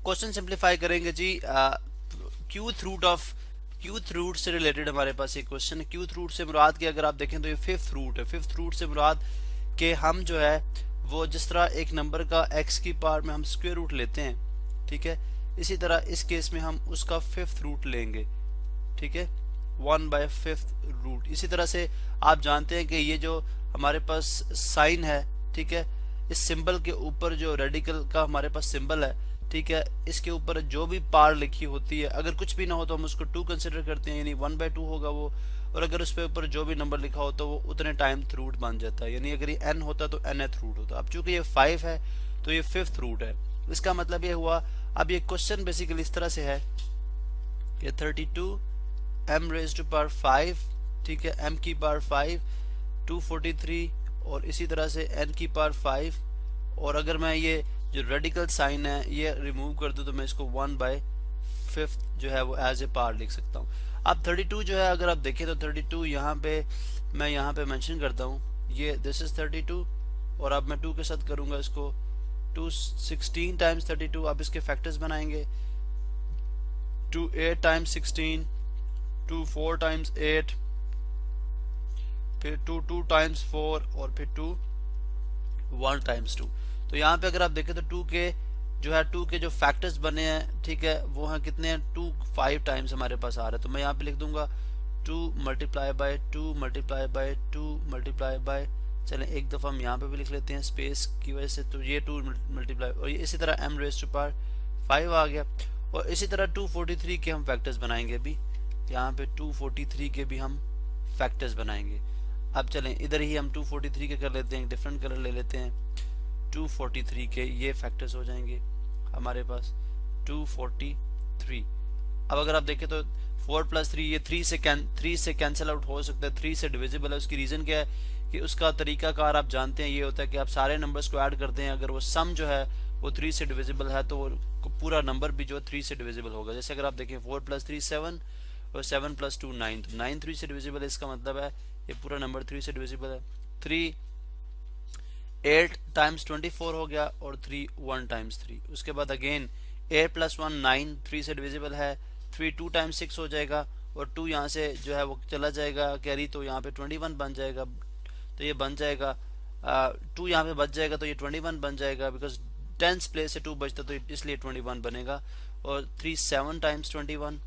Question simplify करेंगे जी। क्यूथ root से related हमारे पास एक क्वेश्चन है। क्यूथ रूट से मुराद की अगर आप देखें तो ये फिफ्थ रूट है। फिफ्थ रूट से मुराद कि हम जो है वो जिस तरह एक नंबर का एक्स की पावर में हम स्क्वायर रूट लेते हैं, ठीक है, इसी तरह इस केस में हम उसका फिफ्थ रूट लेंगे, ठीक है, 1/5 रूट। इसी तरह से आप जानते हैं कि ये जो हमारे पास साइन है, ठीक है, इस सिंबल के ऊपर जो रेडिकल का हमारे पास सिंबल है, ठीक है, इसके ऊपर जो भी पार लिखी होती है, अगर कुछ भी ना हो तो हम उसको 2 कंसिडर करते हैं, यानी 1/2 होगा वो। और अगर उस पे ऊपर जो भी नंबर लिखा हो तो वो उतने टाइम रूट बन जाता है, यानी अगर ये n होता तो nth रूट होता। अब चूंकि ये 5 है तो ये फिफ्थ रूट है। इसका मतलब ये हुआ, अब ये क्वेश्चन बेसिकली इस तरह से है कि 32 m रेज टू पावर 5, ठीक है, m की पावर 5, 243 और इसी तरह से n की पावर 5। और अगर मैं ये जो रेडिकल साइन है ये रिमूव कर दूं तो मैं इसको 1/5 जो है वो एज ए पावर लिख सकता हूँ। अब 32 जो है अगर आप देखें तो 32 यहाँ पे मैं यहाँ पे मेंशन करता हूँ, ये दिस इज 32 और अब मैं 2 के साथ करूंगा इसको 216 टाइम्स 32। आप इसके फैक्टर्स बनाएंगे, 2 8 टाइम्स 16, 2 4 टाइम्स 8, फिर 2 2 टाइम्स 4 और फिर 2 1 टाइम्स 2। तो यहाँ पे अगर आप देखें तो 2 के जो है 2 के जो फैक्टर्स बने हैं, ठीक है, वो हैं कितने हैं, 2 5 टाइम्स हमारे पास आ रहा है। तो मैं यहाँ पे लिख दूंगा 2 multiply by 2 multiply by 2 multiply by, चलें एक दफ़ा हम यहाँ पे भी लिख लेते हैं स्पेस की वजह से, तो ये 2 मल्टीप्लाई और इसी तरह m रेज टू पावर 5 आ गया। और इसी तरह 243 के हम फैक्टर्स बनाएंगे, अभी यहाँ पे 243 के भी हम फैक्टर्स बनाएंगे। अब चलें इधर ही हम 243 के कर लेते हैं, डिफरेंट कलर ले लेते हैं, 243 के ये फैक्टर्स हो जाएंगे हमारे पास 243। अब अगर आप देखें तो 4 + 3 ये 3 से कैंसिल आउट हो सकता है, 3 से डिविजिबल है। उसकी रीज़न क्या है कि उसका तरीकाकार आप जानते हैं, ये होता है कि आप सारे नंबर्स को ऐड करते हैं, अगर वो सम जो है वो 3 से डिविजिबल है तो वो पूरा नंबर भी जो 3 से डिविजिबल होगा। जैसे अगर आप देखें 4 + 3 7 और 7 + 2 9, तो 9 3 से डिविजिबल है, इसका मतलब है ये पूरा नंबर 3 से डिविजिबल है। 3 8 टाइम्स 24 हो गया और 3 1 टाइम्स 3। उसके बाद अगेन 8 + 1 9, 3 से डिविजिबल है। 3 2 टाइम्स 6 हो जाएगा और 2 यहाँ से जो है वो चला जाएगा कैरी, तो यहाँ पे 21 बन जाएगा, तो ये बन जाएगा 2 यहाँ पे बच जाएगा तो ये 21 बन जाएगा, बिकॉज टेंस प्लेस से 2 बचता तो इसलिए 21 बनेगा। और 3 7 टाइम्स 21,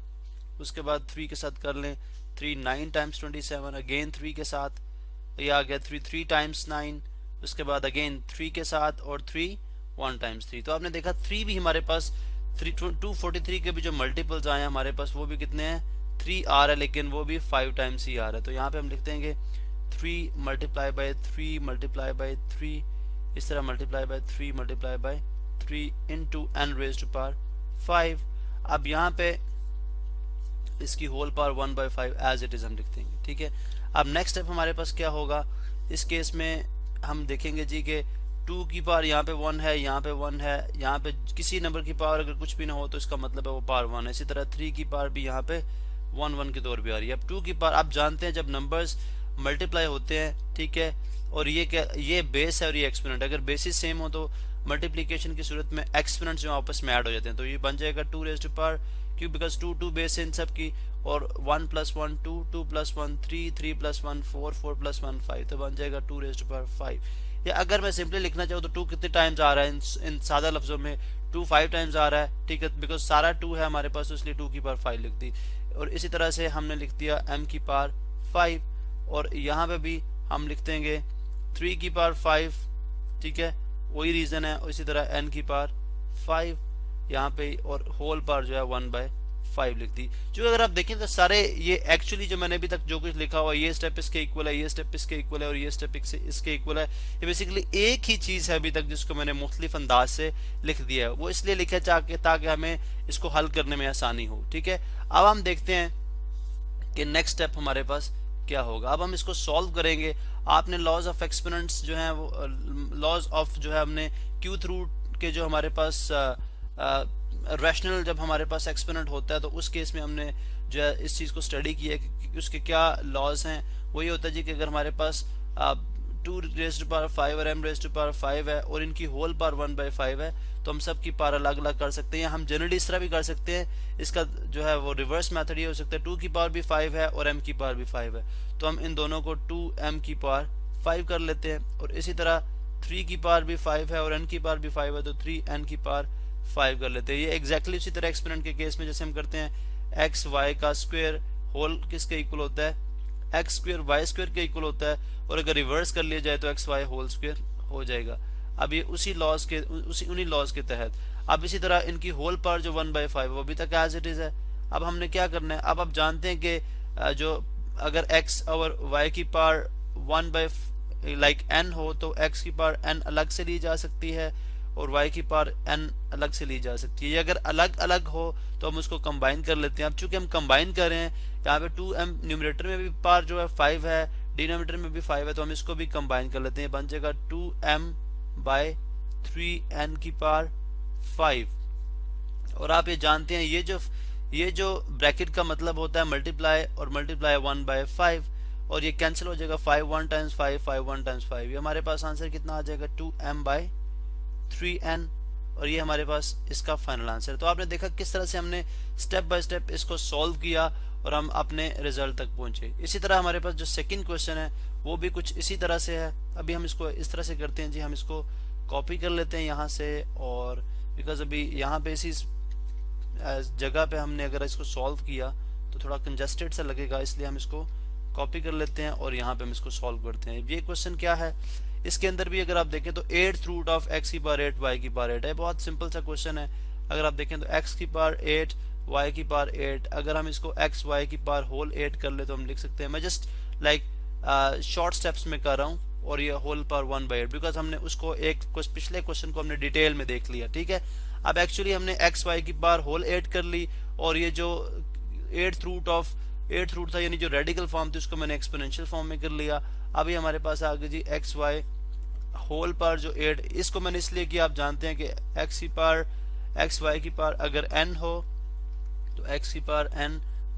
उसके बाद 3 के साथ कर लें 3 9 टाइम्स 27, अगेन 3 के साथ ये आ गया 3 3 टाइम्स 9, उसके बाद अगेन 3 के साथ और 3 1 टाइम्स 3। तो आपने देखा 3 भी हमारे पास 243 के भी जो मल्टीपल्स आए हैं हमारे पास वो भी कितने हैं 3 आ रहा है, लेकिन वो भी 5 टाइम्स ही आ रहा है। तो यहाँ पे हम लिख देंगे 3 मल्टीप्लाई बाय 3 मल्टीप्लाई बाय 3, इस तरह मल्टीप्लाई बाय 3 मल्टीप्लाई बाय 3 इंटू n रेज टू पावर 5। अब यहाँ पे इसकी whole power 1/5 as it is हम लिख देंगे, ठीक है। अब नेक्स्ट स्टेप हमारे पास क्या होगा, इस केस में हम देखेंगे जी कि 2 की पावर यहाँ पे 1 है, यहाँ पे 1 है, यहाँ पे किसी नंबर की पावर अगर कुछ भी ना हो तो इसका मतलब है वो पावर 1 है। इसी तरह 3 की पावर भी यहाँ पे 1 1 के तौर पे आ रही है। अब 2 की पावर आप जानते हैं जब नंबर्स मल्टीप्लाई होते हैं, ठीक है, और ये क्या, ये बेस है और ये एक्सपोनेंट, अगर बेसिस सेम हो तो मल्टीप्लीकेशन की सूरत में एक्सपोनेंट जो आपस में ऐड हो जाते हैं, तो ये बन जाएगा 2 रेज टू पावर, क्यों, बिकॉज 2 2 बेस है इन सब की, और 1 + 1 2, 2 + 1 3, 3 + 1 4, 4 + 1 5, तो बन जाएगा 2 रेज टू पावर 5। या अगर मैं सिंपली लिखना चाहूँ तो 2 कितने टाइम्स आ रहा है इन सादा लफ्जों में, 2 5 टाइम्स आ रहा है, ठीक है, बिकॉज सारा 2 है हमारे पास तो इसलिए 2 की पावर 5 लिख दी। और इसी तरह से हमने लिख दिया m की पावर 5, और यहाँ पे भी हम लिख देंगे 3 की पावर 5, ठीक है, वही रीजन है, इसी तरह n की पावर 5 यहाँ पे, और होल पावर जो है 1/5 लिख दी। जो अगर आप देखें तो सारे ये एक्चुअली जो मैंने अभी तक जो कुछ लिखा हुआ, ये स्टेप इसके इक्वल है, ये स्टेप इसके इक्वल है और ये स्टेप इसके इक्वल है, ये बेसिकली एक ही चीज है अभी तक जिसको मैंने मुख्तलिफ अंदाज से लिख दिया है। वो इसलिए लिखा ताकि हमें इसको हल करने में आसानी हो, ठीक है। अब हम देखते हैं कि नेक्स्ट स्टेप हमारे पास क्या होगा। अब हम इसको सॉल्व करेंगे। आपने लॉज ऑफ एक्सपोनेंट्स जो है वो लॉज ऑफ जो है हमने क्यूथ रूट के जो हमारे पास रैशनल जब हमारे पास एक्सपोनेंट होता है तो उस केस में हमने जो है इस चीज़ को स्टडी किया कि उसके क्या लॉज हैं। वो ये होता है जी कि अगर हमारे पास 2 रेज़ टू पावर 5 और m रेज़ टू पावर 5 है और इनकी होल पावर 1/5 है तो हम सब की पावर अलग अलग कर सकते हैं। हम जनरली इस तरह भी कर सकते हैं, इसका जो है वो रिवर्स मेथड ये हो सकता है, 2 की पावर भी 5 है और m की पावर भी 5 है, तो हम इन दोनों को 2m की पावर 5 कर लेते हैं। और इसी तरह 3 की पावर भी 5 है और n की पावर भी 5 है, तो 3n की पावर 5 कर लेते हैं। ये एग्जैक्टली उसी तरह एक्सपेरिमेंट के केस में जैसे हम करते हैं एक्स वाई का स्क्वायर होल किसके इक्वल होता है, एक्स स्क्वायर वाई स्क्वायर के इक्वल होता है, और अगर रिवर्स कर लिया जाए तो एक्स वाई होल स्क्वायर हो जाएगा। अब ये उसी लॉज के उन्हीं लॉज के तहत। अब इसी तरह इनकी होल पावर जो 1/5 वो अभी तक एज इट इज है। अब हमने क्या करना है, अब आप जानते हैं कि जो अगर x और y की पावर 1/n हो तो x की पावर n अलग से ली जा सकती है और y की पावर n अलग से ली जा सकती है। अगर अलग अलग हो तो हम उसको कंबाइन कर लेते हैं। अब चूंकि हम कंबाइन कर रहे हैं, यहाँ पे 2m न्यूमरेटर में भी पावर जो है 5 है, डिनोमिनेटर में भी 5 है, तो हम इसको भी कंबाइन कर लेते हैं। बन जाएगा 2m/3n की पावर 5। और आप ये जानते हैं ये जो ब्रैकेट का मतलब होता है मल्टीप्लाई और मल्टीप्लाई 1/5, और ये कैंसिल हो जाएगा 5 1 टाइम्स 5 5 1 टाइम्स 5। ये हमारे पास आंसर कितना आ जाएगा 2m/3n, और ये हमारे पास इसका फाइनल आंसर है। तो आपने देखा किस तरह से हमने स्टेप बाय स्टेप इसको सॉल्व किया और हम अपने रिजल्ट तक पहुंचे। इसी तरह हमारे पास जो सेकंड क्वेश्चन है वो भी कुछ इसी तरह से है। अभी हम इसको इस तरह से करते हैं जी, हम इसको कॉपी कर लेते हैं यहाँ से, और बिकॉज अभी यहाँ पे इसी जगह पे हमने अगर इसको सॉल्व किया तो थोड़ा कंजस्टेड सा लगेगा, इसलिए हम इसको कॉपी कर लेते हैं और यहाँ पे हम इसको सॉल्व करते हैं। ये क्वेश्चन क्या है, इसके अंदर भी अगर आप देखें तो 8th रूट ऑफ x की पावर 8 y की पावर 8 है। बहुत सिंपल सा क्वेश्चन है। अगर आप देखें तो x की पावर 8 y की पावर 8, अगर हम इसको x y की पावर होल 8 कर ले तो हम लिख सकते हैं, मैं जस्ट लाइक शॉर्ट स्टेप्स में कर रहा हूँ, और ये होल पावर 1/8 बिकॉज हमने उसको पिछले क्वेश्चन को हमने डिटेल में देख लिया। ठीक है, अब एक्चुअली हमने x y की पावर होल 8 कर ली, और ये जो 8th रूट था यानी जो रेडिकल फॉर्म थी उसको मैंने एक्सपोनेंशियल फॉर्म में कर लिया। अभी हमारे पास आ गई जी एक्स वाई होल पावर जो 8, इसको मैंने इसलिए किया, आप जानते हैं कि एक्स की पावर एक्स वाई की पावर अगर n हो तो x की पावर n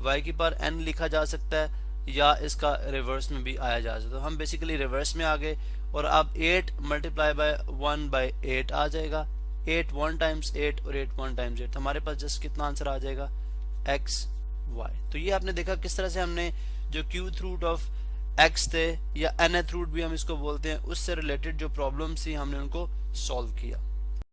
y की पावर n लिखा जा सकता है, या इसका रिवर्स में भी आया जा सकता है। तो हम बेसिकली रिवर्स में आ गए, और अब 8 मल्टीप्लाई बाय 1/8 आ जाएगा। 8 1 टाइम्स 8 और 8 1 टाइम्स 8, हमारे पास जस्ट कितना आंसर आ जाएगा एक्स वाई। तो ये आपने देखा किस तरह से हमने जो क्यूथ रूट ऑफ x थे या nth रूट भी हम इसको बोलते हैं, उससे रिलेटेड जो प्रॉब्लम्स थी हमने उनको सॉल्व किया।